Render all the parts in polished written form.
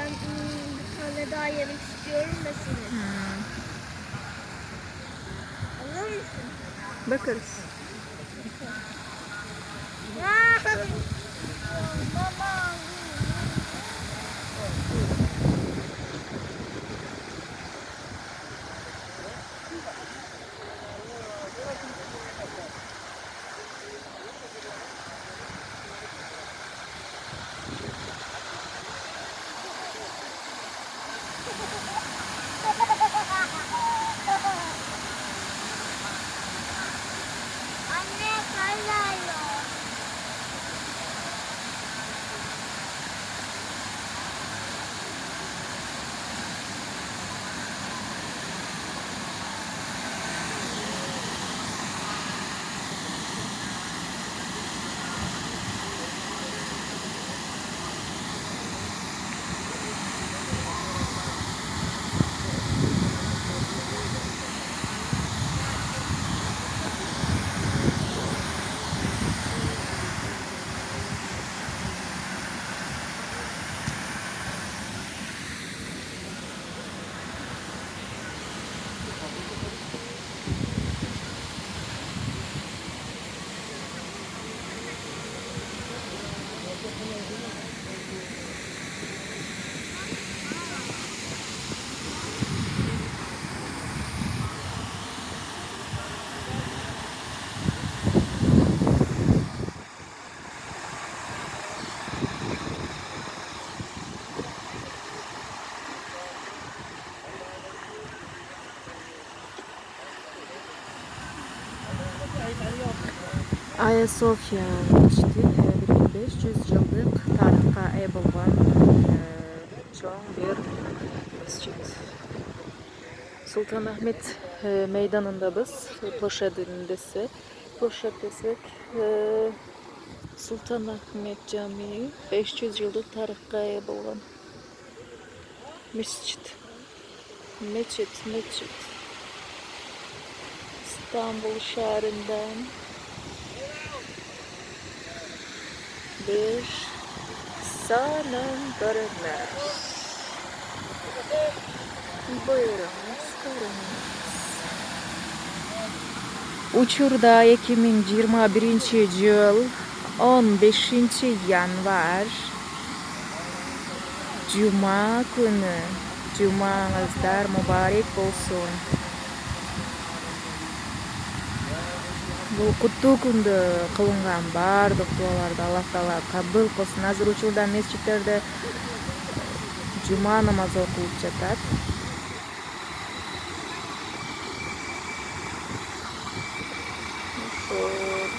ben bir tane daha yemek istiyorum da senin. Alır mısın? Bakarız. Mama. Anne kayıyor. Hagia Sophia Mescidi 1500 yıllık tarihka ega bo'lgan cho'ng bir mescid. Sultanahmet meydanında biz Ploshad desek Sultanahmet Camii 500 yıllık tarihka ega bo'lgan mescid. İstanbul şehrinden bir sanım görünmez. Buyurunuz, görünüz. Uçurda 2021 yıl 15 yanvar Cuma günü. Cumanızlar mübarek olsun. Bu kutlu күндө кылынган бардык дуаларды Аллах Таала кабыл кылсын. Азыр учурда месчиттерде жума намазы окулуп жатат.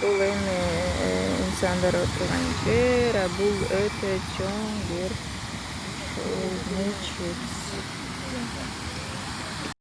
Бул эми инсандар отурган жер, бул өтө чоң бир мечит.